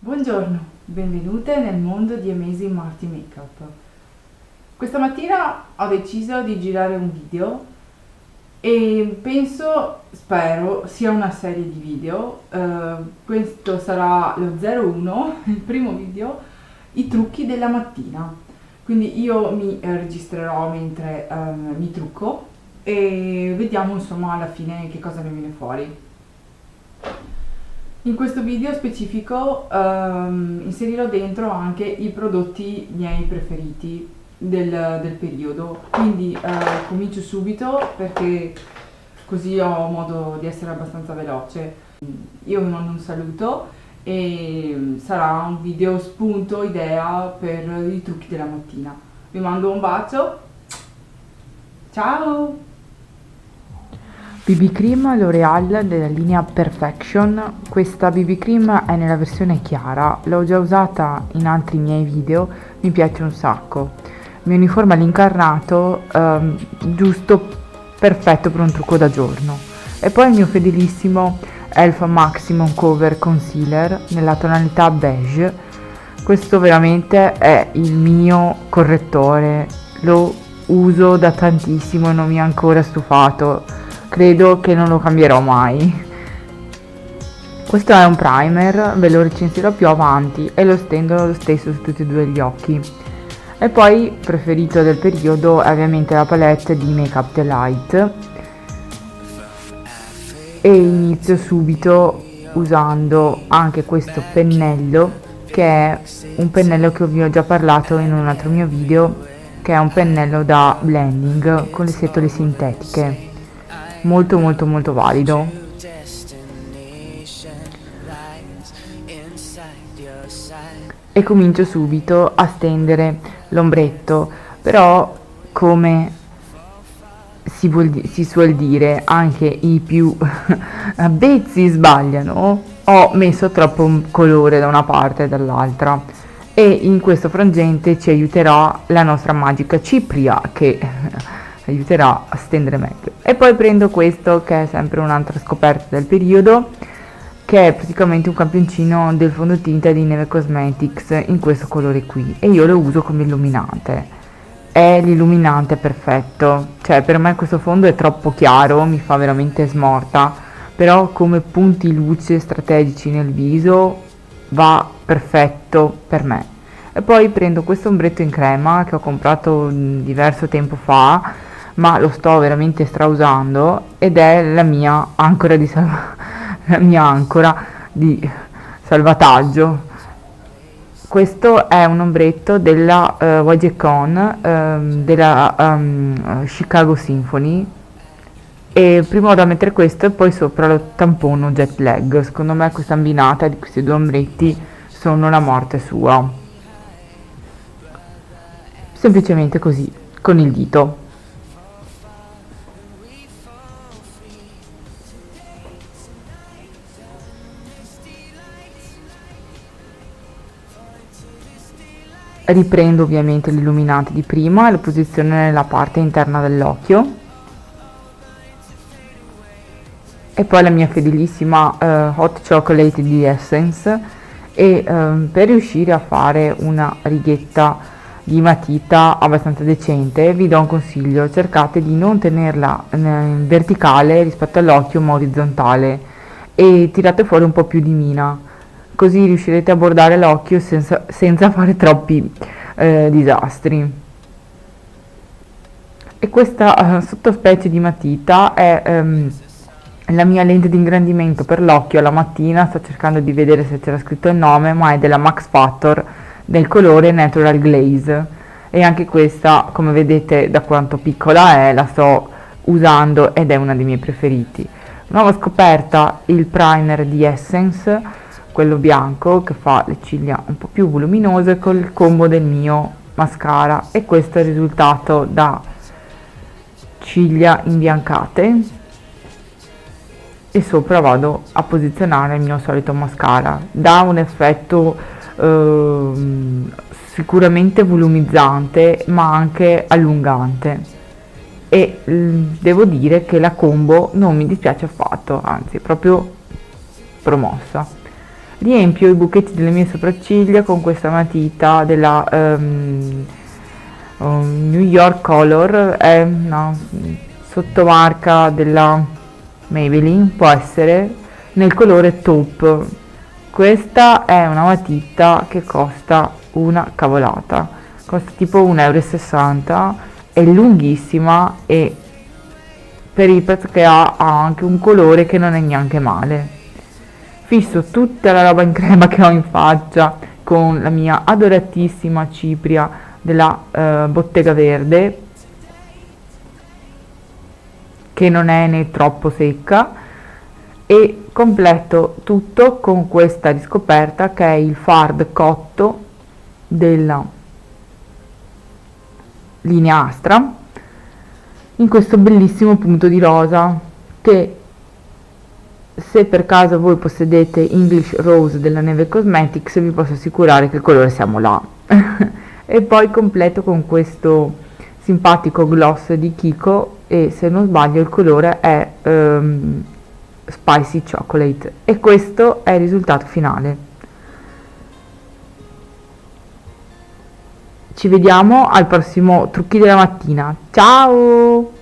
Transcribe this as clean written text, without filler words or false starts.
Buongiorno, benvenute nel mondo di Amazing Marty Makeup. Questa mattina ho deciso di girare un video e spero, sia una serie di video. Questo sarà lo 01, il primo video, i trucchi della mattina. Quindi io mi registrerò mentre mi trucco e vediamo insomma alla fine che cosa ne viene fuori. In questo video specifico inserirò dentro anche i prodotti miei preferiti del periodo, quindi comincio subito perché così ho modo di essere abbastanza veloce. Io vi mando un saluto e sarà un video spunto, idea per i trucchi della mattina. Vi mando un bacio, ciao! BB Cream L'Oreal della linea Perfection. Questa BB Cream è nella versione chiara, l'ho già usata in altri miei video, mi piace un sacco. Mi uniforma l'incarnato giusto, perfetto per un trucco da giorno. E poi il mio fedelissimo Elf Maximum Cover Concealer nella tonalità beige. Questo veramente è il mio correttore, lo uso da tantissimo e non mi ha ancora stufato. Credo che non lo cambierò mai. Questo è un primer, ve lo recensirò più avanti e lo stendo lo stesso su tutti e due gli occhi. E poi preferito del periodo è ovviamente la palette di Make Up Delight e inizio subito usando anche questo pennello, che è un pennello che vi ho già parlato in un altro mio video, che è un pennello da blending con le setole sintetiche. Molto valido. E comincio subito a stendere l'ombretto, però come si suol dire, anche i più avvezzi sbagliano, ho messo troppo colore da una parte e dall'altra, e in questo frangente ci aiuterà la nostra magica cipria che aiuterà a stendere meglio. E poi prendo questo, che è sempre un'altra scoperta del periodo, che è praticamente un campioncino del fondotinta di Neve Cosmetics in questo colore qui, e io lo uso come illuminante. È l'illuminante perfetto, cioè per me questo fondo è troppo chiaro, mi fa veramente smorta, però come punti luce strategici nel viso va perfetto per me. E poi prendo questo ombretto in crema che ho comprato diverso tempo fa, ma lo sto veramente strausando, ed è la mia ancora di salvataggio. Questo è un ombretto della Wajecon della Chicago Symphony, e prima vado a mettere questo e poi sopra lo tampono Jet Lag. Secondo me questa abbinata di questi due ombretti sono la morte sua, semplicemente così con il dito. Riprendo ovviamente l'illuminante di prima e lo posiziono nella parte interna dell'occhio, e poi la mia fedelissima Hot Chocolate di Essence, e per riuscire a fare una righetta di matita abbastanza decente vi do un consiglio: cercate di non tenerla verticale rispetto all'occhio ma orizzontale, e tirate fuori un po' più di mina, così riuscirete a bordare l'occhio senza fare troppi disastri. E questa sottospecie di matita è la mia lente di ingrandimento per l'occhio. La mattina sto cercando di vedere se c'era scritto il nome, ma è della Max Factor del colore Natural Glaze, e anche questa, come vedete da quanto piccola è, la sto usando ed è una dei miei preferiti. Nuova scoperta, il primer di Essence, quello bianco, che fa le ciglia un po' più voluminose col combo del mio mascara, e questo è il risultato da ciglia imbiancate, e sopra vado a posizionare il mio solito mascara. Dà un effetto sicuramente volumizzante ma anche allungante, e devo dire che la combo non mi dispiace affatto, anzi è proprio promossa. Riempio i buchetti delle mie sopracciglia con questa matita della New York Color, è una sottomarca della Maybelline, può essere, nel colore taupe. Questa è una matita che costa una cavolata, costa tipo 1,60 euro, è lunghissima e per il prezzo che ha anche un colore che non è neanche male. Fisso tutta la roba in crema che ho in faccia con la mia adoratissima cipria della Bottega Verde, che non è né troppo secca, e completo tutto con questa riscoperta che è il fard cotto della linea Astra, in questo bellissimo punto di rosa, che se per caso voi possedete English Rose della Neve Cosmetics vi posso assicurare che il colore siamo là. E poi completo con questo simpatico gloss di Kiko, e se non sbaglio il colore è Spicy Chocolate, e questo è il risultato finale. Ci vediamo al prossimo trucchi della mattina. Ciao!